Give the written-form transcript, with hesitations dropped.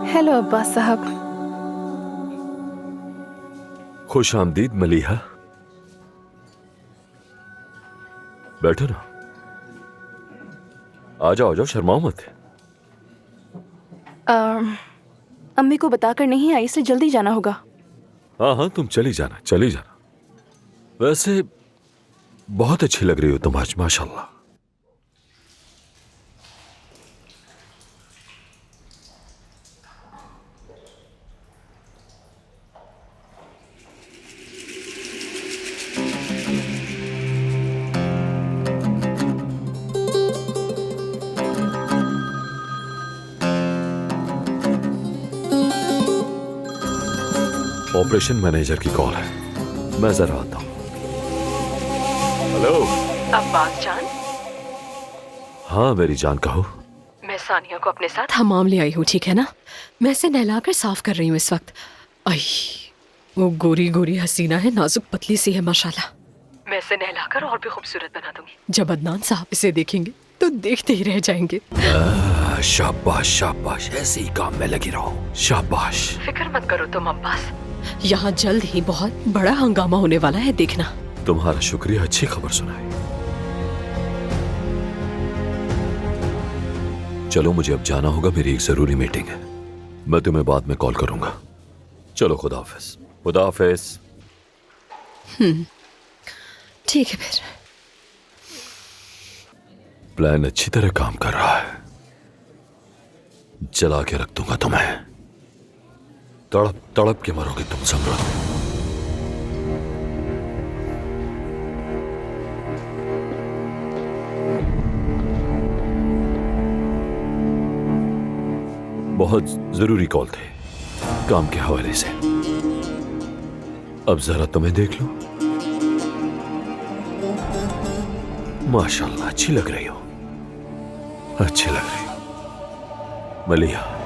Hello Abbas साहब। खुश आमदीद मलीहा। बैठो ना। आ जाओ शर्माओ मत। अम्मी को बताकर नहीं आई, इसलिए जल्दी जाना होगा। हाँ हाँ, तुम चली जाना चली जाना। वैसे बहुत अच्छी लग रही हो तुम आज, माशाल्लाह। ऑपरेशन मैनेजर की कॉल है, मैं जरा आता हूं। हेलो अब्बास जान। हाँ मेरी जान, कहो। मैं सानिया को अपने साथ हमाम ले आई हूँ, ठीक है ना? मैं इसे नहलाकर साफ कर रही हूँ इस वक्त। आई, वो गोरी गोरी हसीना है, नाजुक पतली सी है माशाल्लाह। मैं इसे नहलाकर और भी खूबसूरत बना दूंगी। जब अदनान साहब इसे देखेंगे तो देखते ही रह जाएंगे। शाबाश शाबाश, ऐसे ही काम में लगी रहो, शाबाश। फिक्र मत करो तुम अब्बास, यहाँ जल्द ही बहुत बड़ा हंगामा होने वाला है, देखना। तुम्हारा शुक्रिया, अच्छी खबर सुनाई। चलो मुझे अब जाना होगा, मेरी एक जरूरी मीटिंग है। मैं तुम्हें बाद में कॉल करूंगा। चलो खुदा हाफिज। खुदा हाफिज। ठीक है फिर। प्लान अच्छी तरह काम कर रहा है, जला के रख दूंगा तुम्हें। तड़प तड़प के मरोगे तुम, समझो। बहुत जरूरी कॉल थे, काम के हवाले से। अब जरा तुम्हें देख लो, माशाल्लाह अच्छी लग रही हो, अच्छी लग रही हो मलिहा।